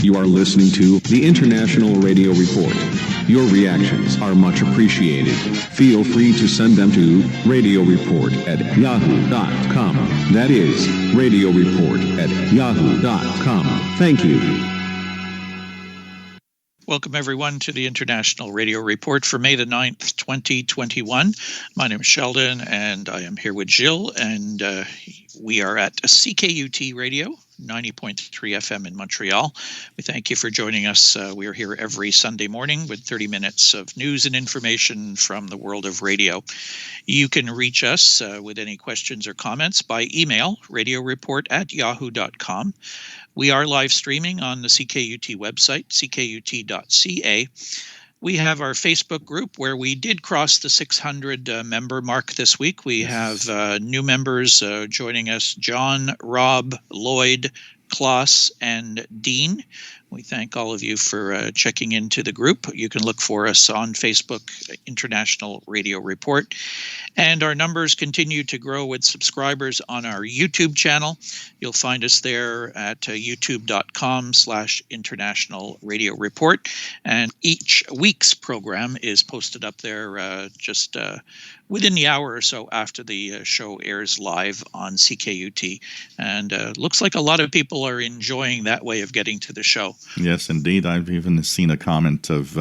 You are listening to the International Radio Report. Your reactions are much appreciated. Feel free to send them to radioreport@yahoo.com. That is, radioreport@yahoo.com. Thank you. Welcome, everyone, to the International Radio Report for May the 9th, 2021. My name is Sheldon, and I am here with Gilles, and we are at CKUT Radio, 90.3 FM in Montreal. We thank you for joining us. We are here every Sunday morning with 30 minutes of news and information from the world of radio. You can reach us with any questions or comments by email, radioreport@yahoo.com. We are live streaming on the CKUT website, ckut.ca. We have our Facebook group where we did cross the 600 member mark this week. We have new members joining us: John, Rob, Lloyd, Klaus, and Dean. We thank all of you for checking into the group. You can look for us on Facebook, International Radio Report. And our numbers continue to grow with subscribers on our YouTube channel. You'll find us there at youtube.com/International Radio Report. And each week's program is posted up there just within the hour or so after the show airs live on CKUT. And looks like a lot of people are enjoying that way of getting to the show. Yes, indeed. I've even seen a comment of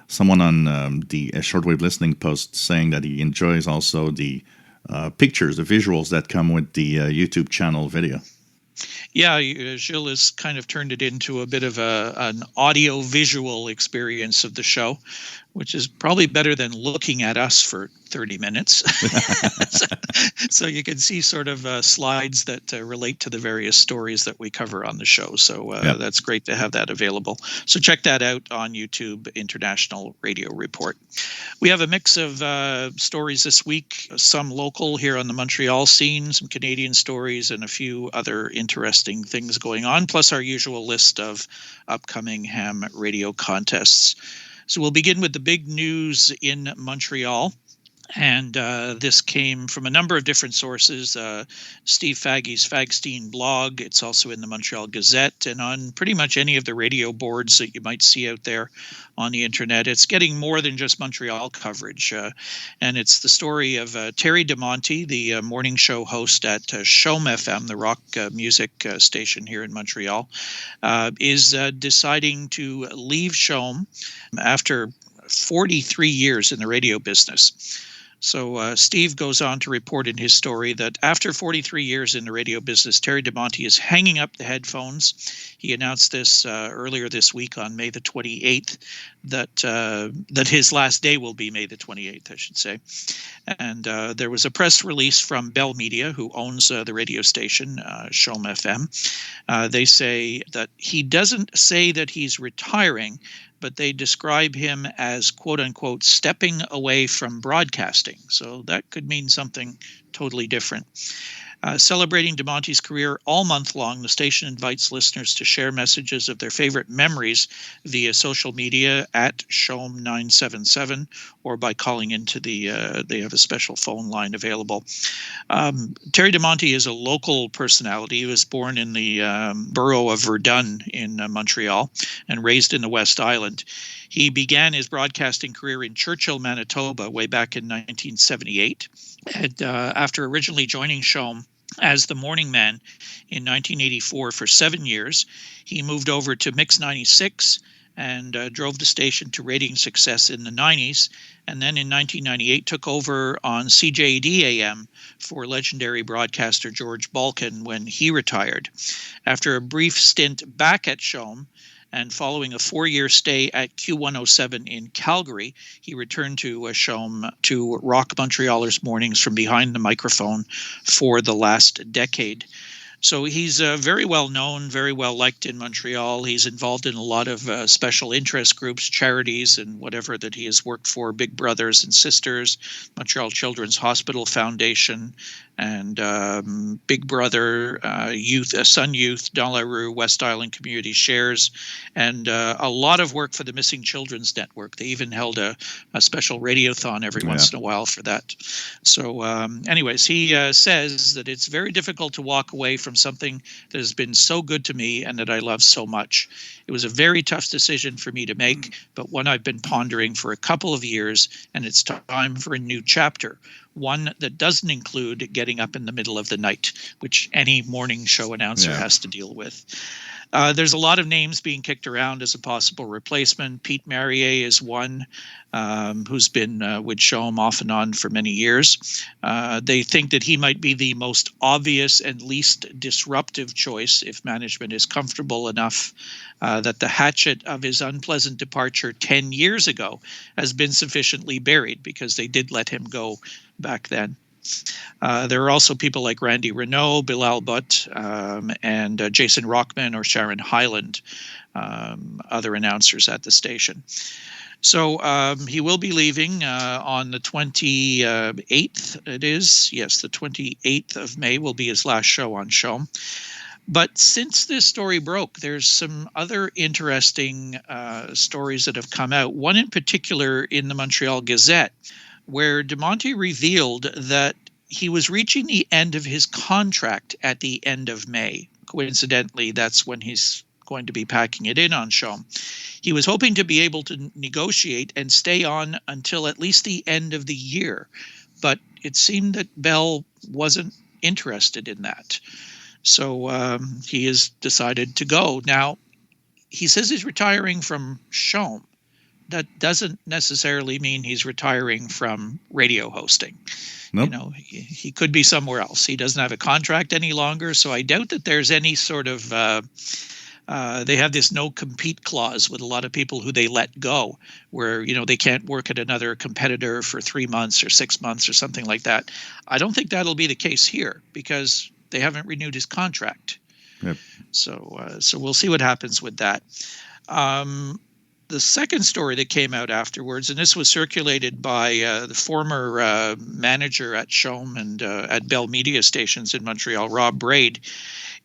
someone on the shortwave listening post saying that he enjoys also the pictures, the visuals that come with the YouTube channel video. Yeah, Gilles has kind of turned it into a bit of an audio-visual experience of the show, which is probably better than looking at us for 30 minutes. So you can see sort of slides that relate to the various stories that we cover on the show. So That's great to have that available. So check that out on YouTube, International Radio Report. We have a mix of stories this week, some local here on the Montreal scene, some Canadian stories, and a few other interesting things going on, plus our usual list of upcoming ham radio contests. So we'll begin with the big news in Montreal. And this came from a number of different sources. Steve Faggy's Fagstein blog. It's also in the Montreal Gazette and on pretty much any of the radio boards that you might see out there on the internet. It's getting more than just Montreal coverage. And it's the story of Terry DiMonte, the morning show host at CHOM FM, the rock music station here in Montreal, is deciding to leave CHOM after 43 years in the radio business. So Steve goes on to report in his story that after 43 years in the radio business, Terry DiMonte is hanging up the headphones. He announced this earlier this week on May the 28th, that his last day will be May the 28th, I should say. And there was a press release from Bell Media, who owns the radio station, CHOM FM. They say that he doesn't say that he's retiring, but they describe him as, quote unquote, stepping away from broadcasting. So that could mean something totally different. Celebrating DiMonte's career all month long, the station invites listeners to share messages of their favorite memories via social media at CHOM 977 or by calling into they have a special phone line available. Terry DiMonte is a local personality. He was born in the borough of Verdun in Montreal and raised in the West Island. He began his broadcasting career in Churchill, Manitoba, way back in 1978. And after originally joining CHOM as the morning man in 1984 for 7 years, he moved over to Mix 96 and drove the station to rating success in the 90s. And then in 1998 took over on CJD AM for legendary broadcaster George Balkan when he retired. After a brief stint back at CHOM, and following a 4-year stay at Q107 in Calgary, he returned to CHOM to rock Montrealers' mornings from behind the microphone for the last decade. So he's very well known, very well liked in Montreal. He's involved in a lot of special interest groups, charities, and whatever that he has worked for, Big Brothers and Sisters, Montreal Children's Hospital Foundation, and Big Brother, Sun Youth, Dans la Rue, West Island Community Shares, and a lot of work for the Missing Children's Network. They even held a special radiothon every once in a while for that. So anyways, he says that it's very difficult to walk away from something that has been so good to me and that I love so much. It was a very tough decision for me to make, but one I've been pondering for a couple of years, and it's time for a new chapter. One that doesn't include getting up in the middle of the night, which any morning show announcer has to deal with. There's a lot of names being kicked around as a possible replacement. Pete Marier is one who's been with CHOM off and on for many years. They think that he might be the most obvious and least disruptive choice if management is comfortable enough that the hatchet of his unpleasant departure 10 years ago has been sufficiently buried, because they did let him go back then. There are also people like Randy Renault, Bilal Butt, and Jason Rockman or Sharon Hyland, other announcers at the station. So he will be leaving on the 28th. It is, yes, the 28th of May will be his last show on CHOM. But since this story broke, there's some other interesting stories that have come out. One in particular in the Montreal Gazette, where DiMonte revealed that he was reaching the end of his contract at the end of May. Coincidentally, that's when he's going to be packing it in on CHOM. He was hoping to be able to negotiate and stay on until at least the end of the year, but it seemed that Bell wasn't interested in that. So he has decided to go. Now, he says he's retiring from CHOM. That doesn't necessarily mean he's retiring from radio hosting. Nope. You know, he could be somewhere else. He doesn't have a contract any longer, so I doubt that there's any sort of they have this no compete clause with a lot of people who they let go, where, you know, they can't work at another competitor for 3 months or 6 months or something like that. I don't think that'll be the case here, because they haven't renewed his contract. Yep. So we'll see what happens with that. The second story that came out afterwards, and this was circulated by the former manager at CHOM and at Bell Media Stations in Montreal, Rob Braid.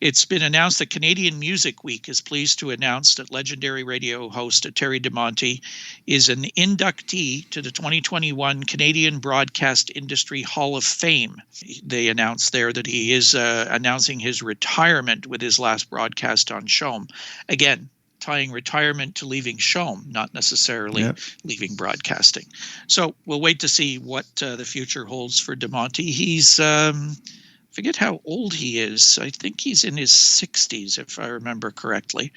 It's been announced that Canadian Music Week is pleased to announce that legendary radio host Terry DiMonte is an inductee to the 2021 Canadian Broadcast Industry Hall of Fame. They announced there that he is announcing his retirement with his last broadcast on CHOM. Again, tying retirement to leaving CHOM, not necessarily leaving broadcasting. So we'll wait to see what the future holds for DiMonte. He's forget how old he is. I think he's in his 60s, if I remember correctly,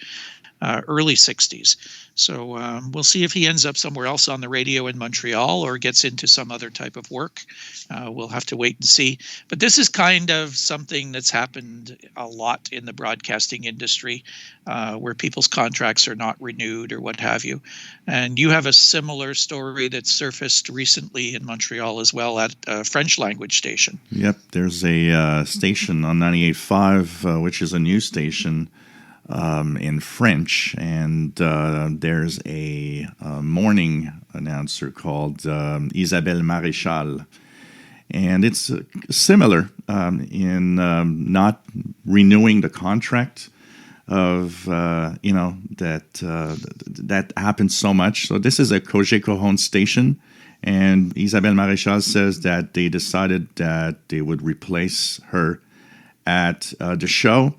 early 60s. So we'll see if he ends up somewhere else on the radio in Montreal or gets into some other type of work. We'll have to wait and see. But this is kind of something that's happened a lot in the broadcasting industry, where people's contracts are not renewed or what have you. And you have a similar story that surfaced recently in Montreal as well at a French language station. Yep, there's a station on 98.5, which is a news station in French, and there's a morning announcer called Isabelle Maréchal, and it's similar in not renewing the contract of that happens so much. So this is a Cogeco-owned station, and Isabelle Maréchal says that they decided that they would replace her at the show.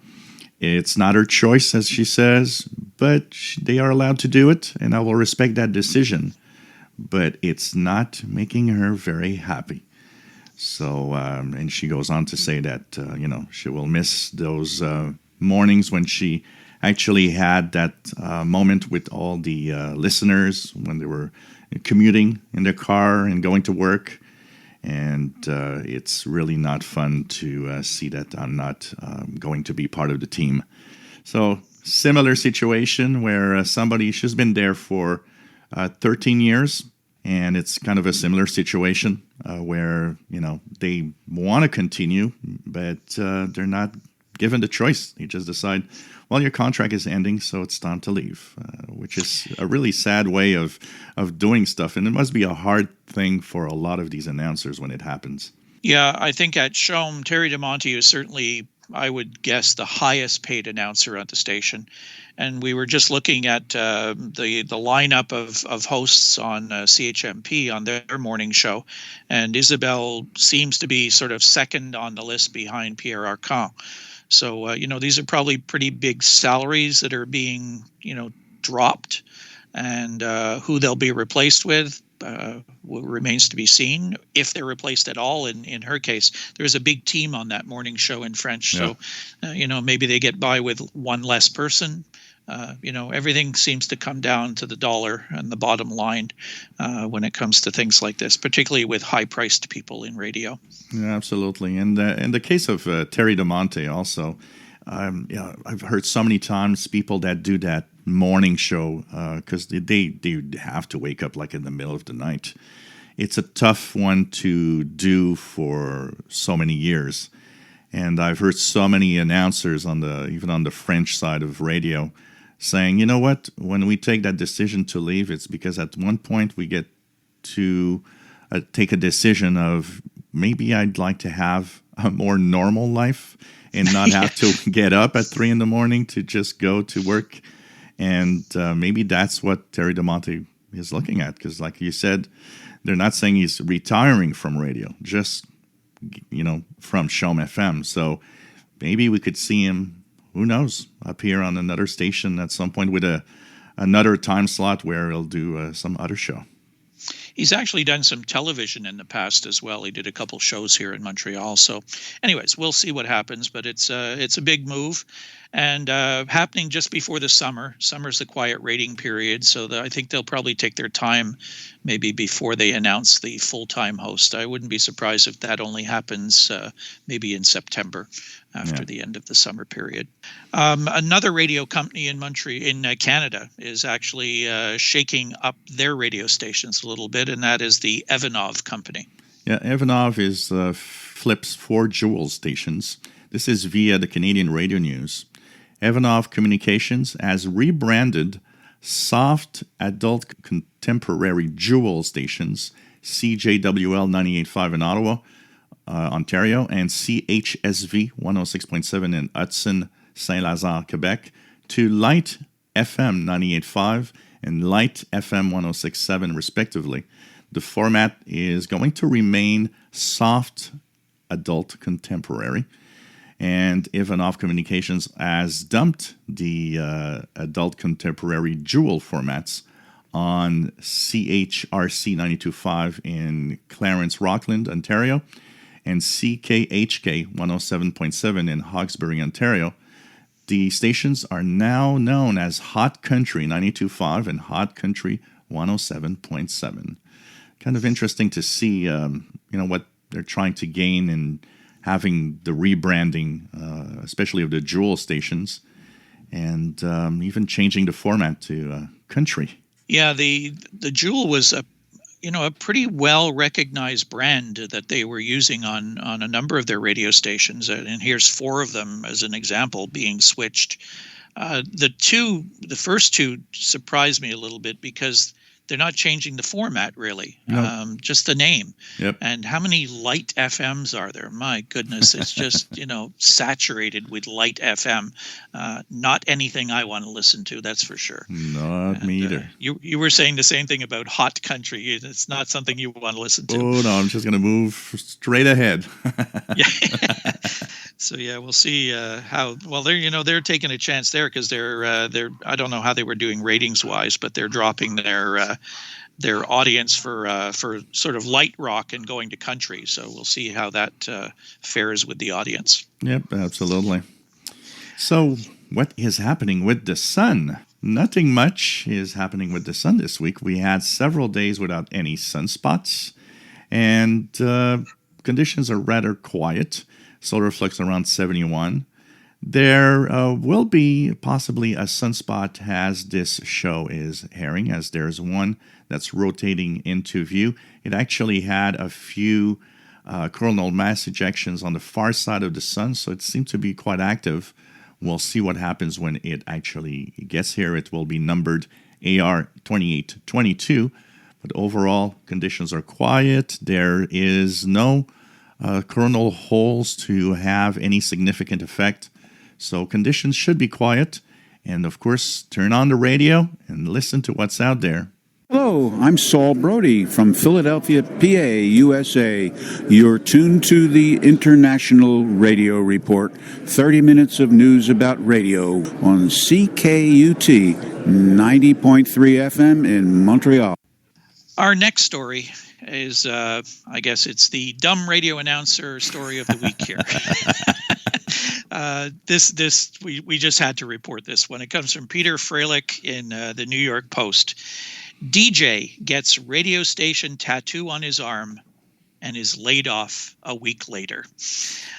It's not her choice, as she says, but they are allowed to do it, and I will respect that decision. But it's not making her very happy. So, and she goes on to say that, she will miss those mornings when she actually had that moment with all the listeners when they were commuting in their car and going to work. And it's really not fun to see that I'm not going to be part of the team. So similar situation where she's been there for 13 years, and it's kind of a similar situation where, they want to continue, but they're not given the choice. They just decide, well, your contract is ending, so it's time to leave, which is a really sad way of doing stuff. And it must be a hard thing for a lot of these announcers when it happens. Yeah, I think at CHOM, Terry DiMonte is certainly, I would guess, the highest paid announcer at the station. And we were just looking at the lineup of hosts on CHMP on their morning show, and Isabel seems to be sort of second on the list behind Pierre Arcan. So these are probably pretty big salaries that are being dropped, and who they'll be replaced with remains to be seen, if they're replaced at all. In her case, there's a big team on that morning show in French, so maybe they get by with one less person. Everything seems to come down to the dollar and the bottom line when it comes to things like this, particularly with high-priced people in radio. Yeah, absolutely. And in the case of Terry DiMonte also, I've heard so many times people that do that morning show because they have to wake up like in the middle of the night. It's a tough one to do for so many years. And I've heard so many announcers even on the French side of radio saying, you know what, when we take that decision to leave, it's because at one point we get to take a decision of maybe I'd like to have a more normal life and not have to get up at 3 a.m. to just go to work. And maybe that's what Terry DiMonte is looking at. Because like you said, they're not saying he's retiring from radio, just, from CHOM FM. So maybe we could see him, who knows, up here on another station at some point with another time slot where he'll do some other show. He's actually done some television in the past as well. He did a couple shows here in Montreal. So anyways, we'll see what happens, but it's a big move, and happening just before the summer. Summer's the quiet rating period, so I think they'll probably take their time maybe before they announce the full-time host. I wouldn't be surprised if that only happens maybe in September after the end of the summer period. Another radio company in Canada is actually shaking up their radio stations a little bit, and that is the EVANOV company. Yeah, EVANOV flips 4 Jewel stations. This is via the Canadian Radio News. EVANOV Communications has rebranded soft adult contemporary Jewel stations, CJWL 98.5 in Ottawa, Ontario, and CHSV 106.7 in Hudson, Saint-Lazare, Quebec, to Light FM 98.5 and Light FM 106.7, respectively. The format is going to remain soft adult contemporary, and EVANOV Communications has dumped the adult contemporary Jewel formats on CHRC 92.5 in Clarence, Rockland, Ontario, and CKHK 107.7 in Hawkesbury, Ontario. The stations are now known as Hot Country 92.5 and Hot Country 107.7. Kind of interesting to see, what they're trying to gain in having the rebranding, especially of the Jewel stations, and even changing the format to country. Yeah, the Jewel was a pretty well recognized brand that they were using on a number of their radio stations, and here's 4 of them as an example being switched. The first 2 surprised me a little bit because they're not changing the format really, just the name. Yep. And how many Light FMs are there? My goodness, it's just saturated with Light FM. Not anything I want to listen to, that's for sure. Not me either. You were saying the same thing about Hot Country. It's not something you want to listen to. Oh no, I'm just going to move straight ahead. Yeah. So yeah, we'll see how. Well, they're taking a chance there because they're I don't know how they were doing ratings wise, but they're dropping their audience for sort of light rock and going to country. So we'll see how that fares with the audience. Yep, absolutely. So what is happening with the sun? Nothing much is happening with the sun this week. We had several days without any sunspots, and conditions are rather quiet. Solar flux around 71. There will be possibly a sunspot as this show is airing, as there's one that's rotating into view. It actually had a few coronal mass ejections on the far side of the sun, so it seemed to be quite active. We'll see what happens when it actually gets here. It will be numbered AR 2822, but overall conditions are quiet. There is no coronal holes to have any significant effect. So conditions should be quiet. And of course, turn on the radio and listen to what's out there. Hello, I'm Saul Brody from Philadelphia, PA, USA. You're tuned to the International Radio Report, 30 minutes of news about radio on CKUT 90.3 FM in Montreal. Our next story is, I guess it's the dumb radio announcer story of the week here. We just had to report this one. It comes from Peter Freilich in the New York Post. DJ gets radio station tattoo on his arm and is laid off a week later.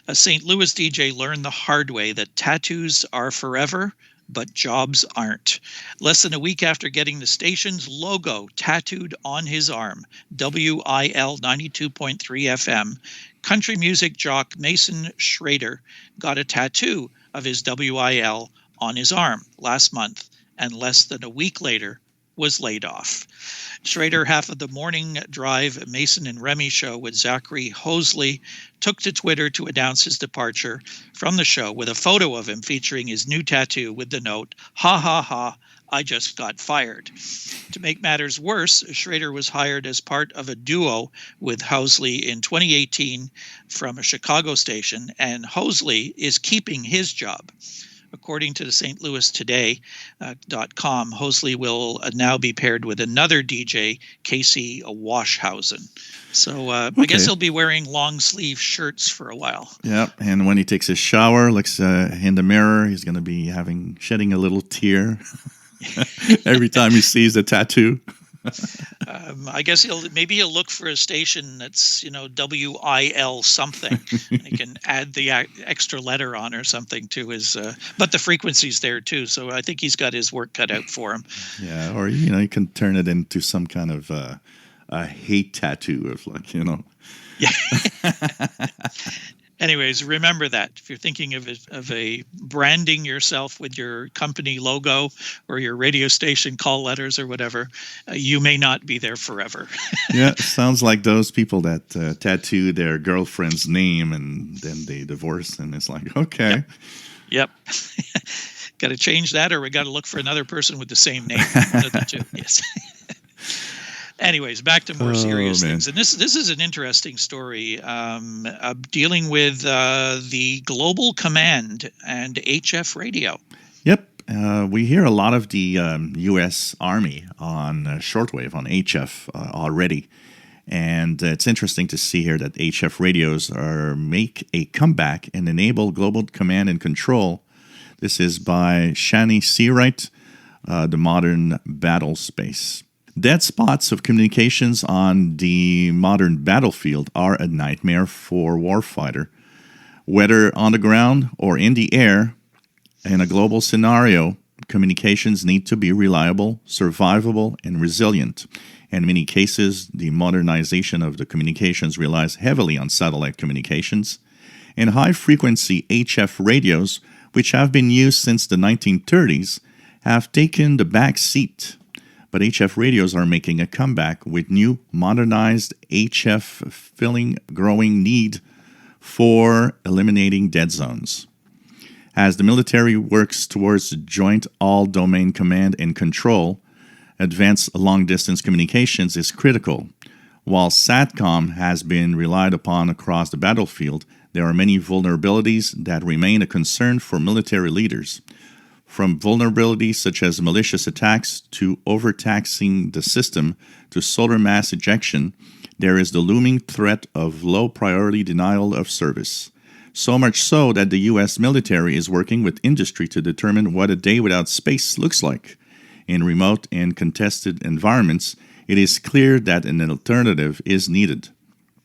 A St. Louis DJ learned the hard way that tattoos are forever, but jobs aren't. Less than a week after getting the station's logo tattooed on his arm, WIL 92.3 FM, country music jock Mason Schrader got a tattoo of his WIL on his arm last month, and less than a week later was laid off. Schrader, half of the Morning Drive Mason and Remy show with Zachary Hosley, took to Twitter to announce his departure from the show with a photo of him featuring his new tattoo with the note, "Ha ha ha, I just got fired." To make matters worse, Schrader was hired as part of a duo with Hosley in 2018 from a Chicago station, and Hosley is keeping his job. According to the St. Louis Today.com, Hosley will now be paired with another DJ, Casey Washhausen. So I guess he'll be wearing long sleeve shirts for a while. Yeah, and when he takes his shower, looks in the mirror, he's going to be shedding a little tear every time he sees the tattoo. I guess he'll look for a station that's, WIL something. He can add the extra letter on or something to his, but the frequency's there too. So I think he's got his work cut out for him. Yeah, or you can turn it into some kind of a hate tattoo of Yeah. Anyways, remember that if you're thinking of a branding yourself with your company logo or your radio station call letters or whatever, you may not be there forever. Yeah, sounds like those people that tattoo their girlfriend's name and then they divorce, and it's like, okay. Yep. Got to change that, or we got to look for another person with the same name. One of the two. Yes. Anyways, back to more serious things. And this is an interesting story dealing with the Global Command and HF radio. Yep. We hear a lot of the U.S. Army on shortwave, on HF already. And it's interesting to see here that HF radios make a comeback and enable global command and control. This is by Shani Seawright, The Modern Battle Space. Dead spots of communications on the modern battlefield are a nightmare for warfighter. Whether on the ground or in the air, in a global scenario, communications need to be reliable, survivable, and resilient. In many cases, the modernization of the communications relies heavily on satellite communications. And high-frequency HF radios, which have been used since the 1930s, have taken the back seat. But HF radios are making a comeback with new modernized HF filling growing need for eliminating dead zones. As the military works towards joint all-domain command and control, advanced long-distance communications is critical. While SATCOM has been relied upon across the battlefield, there are many vulnerabilities that remain a concern for military leaders. From vulnerabilities such as malicious attacks to overtaxing the system to solar mass ejection, there is the looming threat of low-priority denial of service. So much so that the U.S. military is working with industry to determine what a day without space looks like. In remote and contested environments, it is clear that an alternative is needed.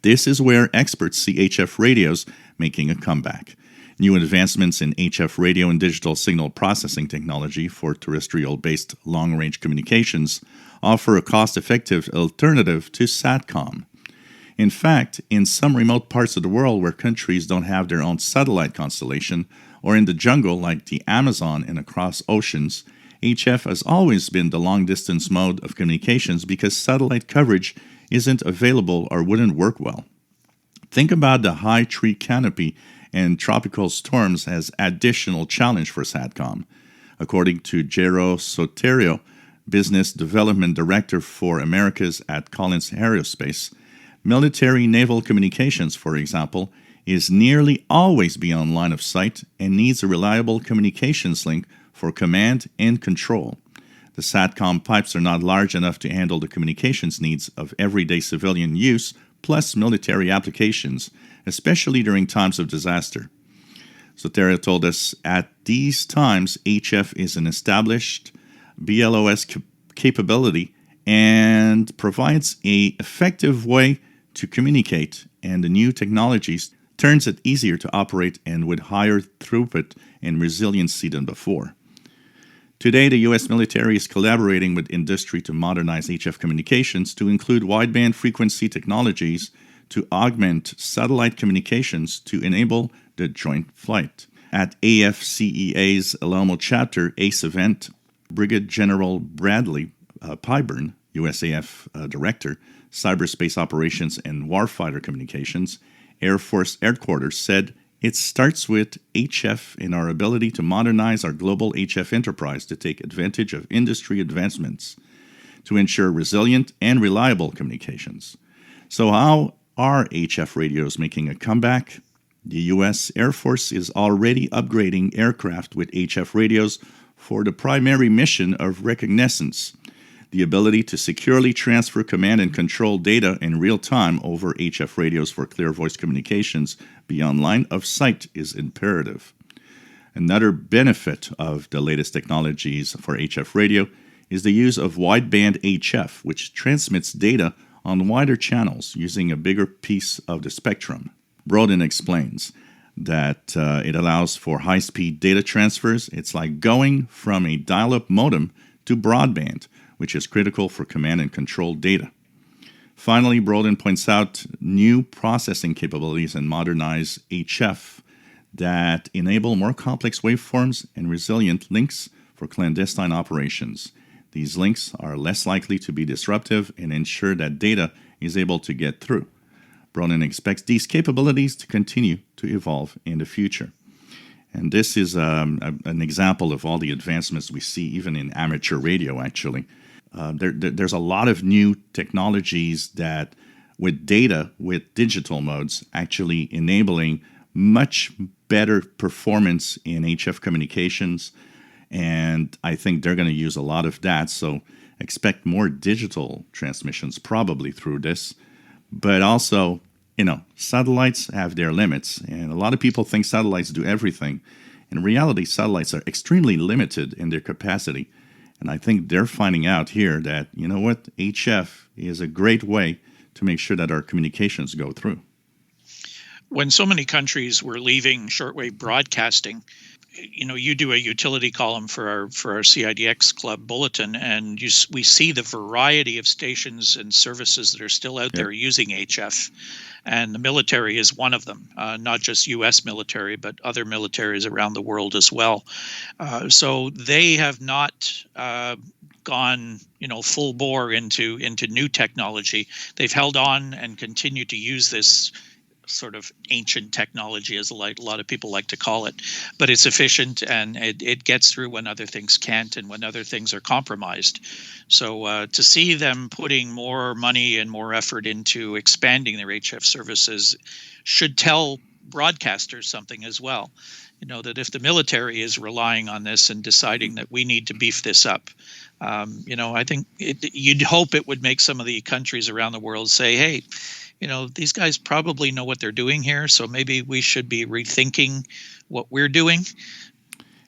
This is where experts see HF radios making a comeback. New advancements in HF radio and digital signal processing technology for terrestrial-based long-range communications offer a cost-effective alternative to SATCOM. In fact, in some remote parts of the world where countries don't have their own satellite constellation, or in the jungle like the Amazon and across oceans, HF has always been the long-distance mode of communications because satellite coverage isn't available or wouldn't work well. Think about the high tree canopy and tropical storms as additional challenge for SATCOM. According to Jero Soterio, Business Development Director for Americas at Collins Aerospace, military naval communications, for example, is nearly always beyond line of sight and needs a reliable communications link for command and control. The SATCOM pipes are not large enough to handle the communications needs of everyday civilian use, plus military applications, especially during times of disaster. Soterio told us at these times, HF is an established BLOS capability and provides an effective way to communicate, and the new technologies turns it easier to operate and with higher throughput and resiliency than before. Today, the U.S. military is collaborating with industry to modernize HF communications to include wideband frequency technologies to augment satellite communications to enable the joint flight. At AFCEA's Untitled Chapter ACE event, Brigadier General Bradley Pyburn, USAF Director, Cyberspace Operations and Warfighter Communications, Air Force Headquarters, said, "It starts with HF in our ability to modernize our global HF enterprise to take advantage of industry advancements to ensure resilient and reliable communications." So how are HF radios making a comeback? The U.S. Air Force is already upgrading aircraft with HF radios for the primary mission of reconnaissance. The ability to securely transfer command and control data in real time over HF radios for clear voice communications beyond line of sight is imperative. Another benefit of the latest technologies for HF radio is the use of wideband HF, which transmits data on wider channels using a bigger piece of the spectrum. Broden explains that it allows for high-speed data transfers. It's like going from a dial-up modem to broadband, which is critical for command and control data. Finally, Broden points out new processing capabilities in modernized HF that enable more complex waveforms and resilient links for clandestine operations. These links are less likely to be disruptive and ensure that data is able to get through. Broden expects these capabilities to continue to evolve in the future. And this is an example of all the advancements we see even in amateur radio, actually. There's a lot of new technologies that, with data, with digital modes, actually enabling much better performance in HF communications. And I think they're going to use a lot of that. So expect more digital transmissions probably through this. But also, satellites have their limits. And a lot of people think satellites do everything. In reality, satellites are extremely limited in their capacity. And I think they're finding out here that, HF is a great way to make sure that our communications go through. When so many countries were leaving shortwave broadcasting, you do a utility column for our CIDX Club bulletin, and we see the variety of stations and services that are still out there using HF, and the military is one of them. Not just U.S. military, but other militaries around the world as well. So they have not gone, full bore into new technology. They've held on and continue to use this sort of ancient technology, as a lot of people like to call it, but it's efficient and it gets through when other things can't and when other things are compromised. So to see them putting more money and more effort into expanding their HF services should tell broadcasters something as well. That if the military is relying on this and deciding that we need to beef this up, I think you'd hope it would make some of the countries around the world say, hey, these guys probably know what they're doing here, so maybe we should be rethinking what we're doing.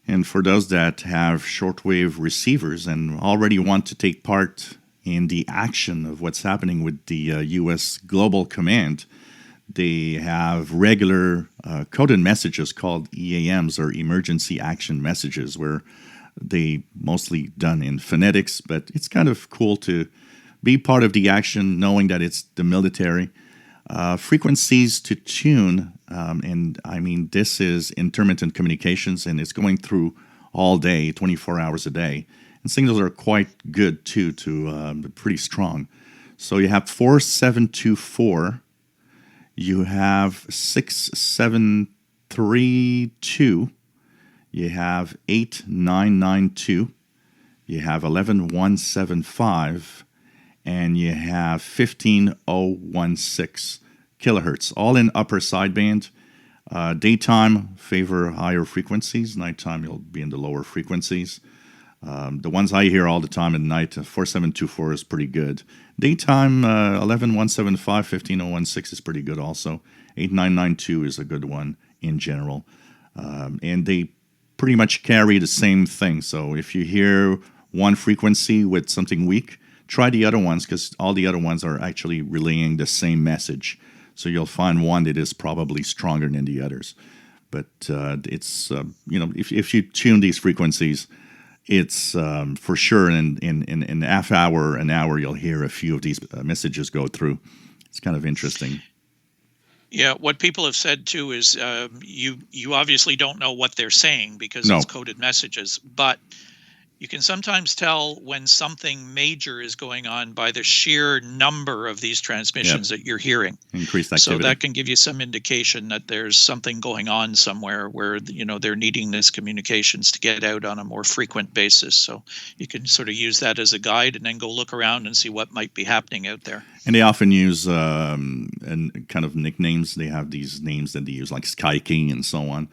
And for those that have shortwave receivers and already want to take part in the action of what's happening with the U.S. Global Command, they have regular coded messages called EAMs, or Emergency Action Messages, where they mostly done in phonetics, but it's kind of cool to be part of the action knowing that it's the military. Frequencies to tune, and I mean, this is intermittent communications, and it's going through all day, 24 hours a day. And signals are quite good, too, pretty strong. So you have 4724, You have 6732. You have 8992. You have 11175. And you have 15016 kilohertz, all in upper sideband. Daytime favor higher frequencies. Nighttime you'll be in the lower frequencies. The ones I hear all the time at night, 4724 is pretty good. Daytime, 11175, 15016 is pretty good also. 8992 is a good one in general. And they pretty much carry the same thing. So if you hear one frequency with something weak, try the other ones, because all the other ones are actually relaying the same message. So you'll find one that is probably stronger than the others. But it's, if you tune these frequencies, it's for sure in a half hour, an hour, you'll hear a few of these messages go through. It's kind of interesting. Yeah, what people have said too is you obviously don't know what they're saying because it's coded messages, but you can sometimes tell when something major is going on by the sheer number of these transmissions that you're hearing. Increased activity. So that can give you some indication that there's something going on somewhere where, they're needing this communications to get out on a more frequent basis. So you can sort of use that as a guide and then go look around and see what might be happening out there. And they often use and kind of nicknames. They have these names that they use, like Sky King and so on.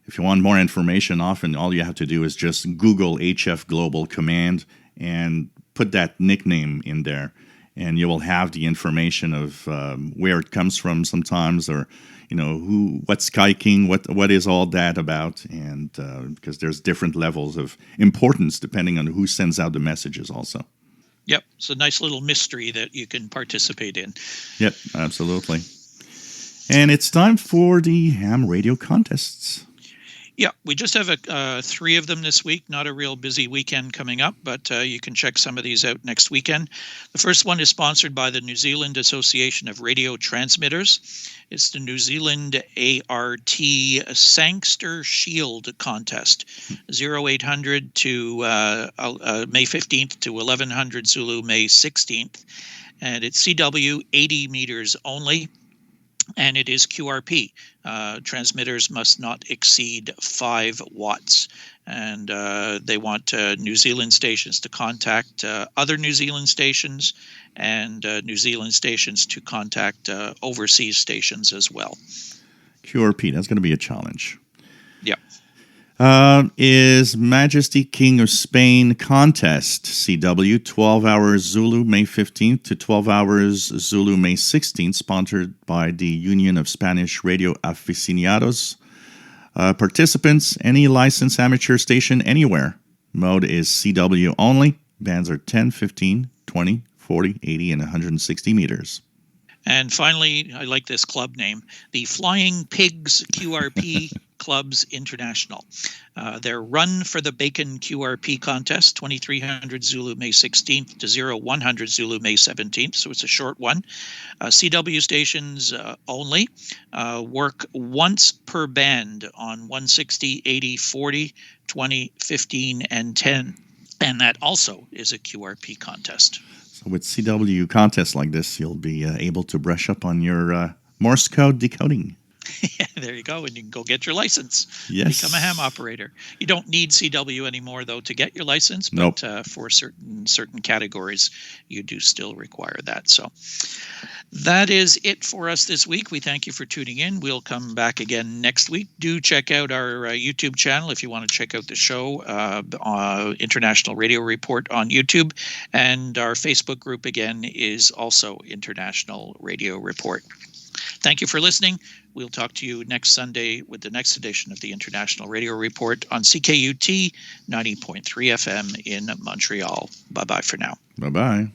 If you want more information, often all you have to do is just Google HF Global Command and put that nickname in there, and you will have the information of where it comes from sometimes, or what's Sky King, what is all that about, and because there's different levels of importance depending on who sends out the messages also. Yep, it's a nice little mystery that you can participate in. Yep, absolutely. And it's time for the ham radio contests. Yeah, we just have 3 of them this week. Not a real busy weekend coming up, but you can check some of these out next weekend. The first one is sponsored by the New Zealand Association of Radio Transmitters. It's the New Zealand ART Sangster Shield Contest, 0800 to May 15th to 1100 Zulu May 16th. And it's CW 80 meters only. And it is QRP. Transmitters must not exceed 5 watts. And they want New Zealand stations to contact other New Zealand stations, and New Zealand stations to contact overseas stations as well. QRP, that's going to be a challenge. Yeah. Is Majesty King of Spain contest, CW, 12 hours Zulu May 15th to 12 hours Zulu May 16th, sponsored by the Union of Spanish Radio Aficionados. Participants, any licensed amateur station anywhere. Mode is CW only. Bands are 10, 15, 20, 40, 80, and 160 meters. And finally, I like this club name, the Flying Pigs QRP Clubs International. Their Run for the Bacon QRP contest, 2300 Zulu May 16th to 0100 Zulu May 17th, so it's a short one. CW stations only work once per band on 160, 80, 40, 20, 15, and 10. And that also is a QRP contest. So with CW contests like this, you'll be able to brush up on your Morse code decoding. Yeah, there you go, and you can go get your license. Yes. Become a ham operator. You don't need CW anymore, though, to get your license, but for certain categories, you do still require that. So that is it for us this week. We thank you for tuning in. We'll come back again next week. Do check out our YouTube channel if you want to check out the show, International Radio Report on YouTube, and our Facebook group, again, is also International Radio Report. Thank you for listening. We'll talk to you next Sunday with the next edition of the International Radio Report on CKUT 90.3 FM in Montreal. Bye-bye for now. Bye-bye.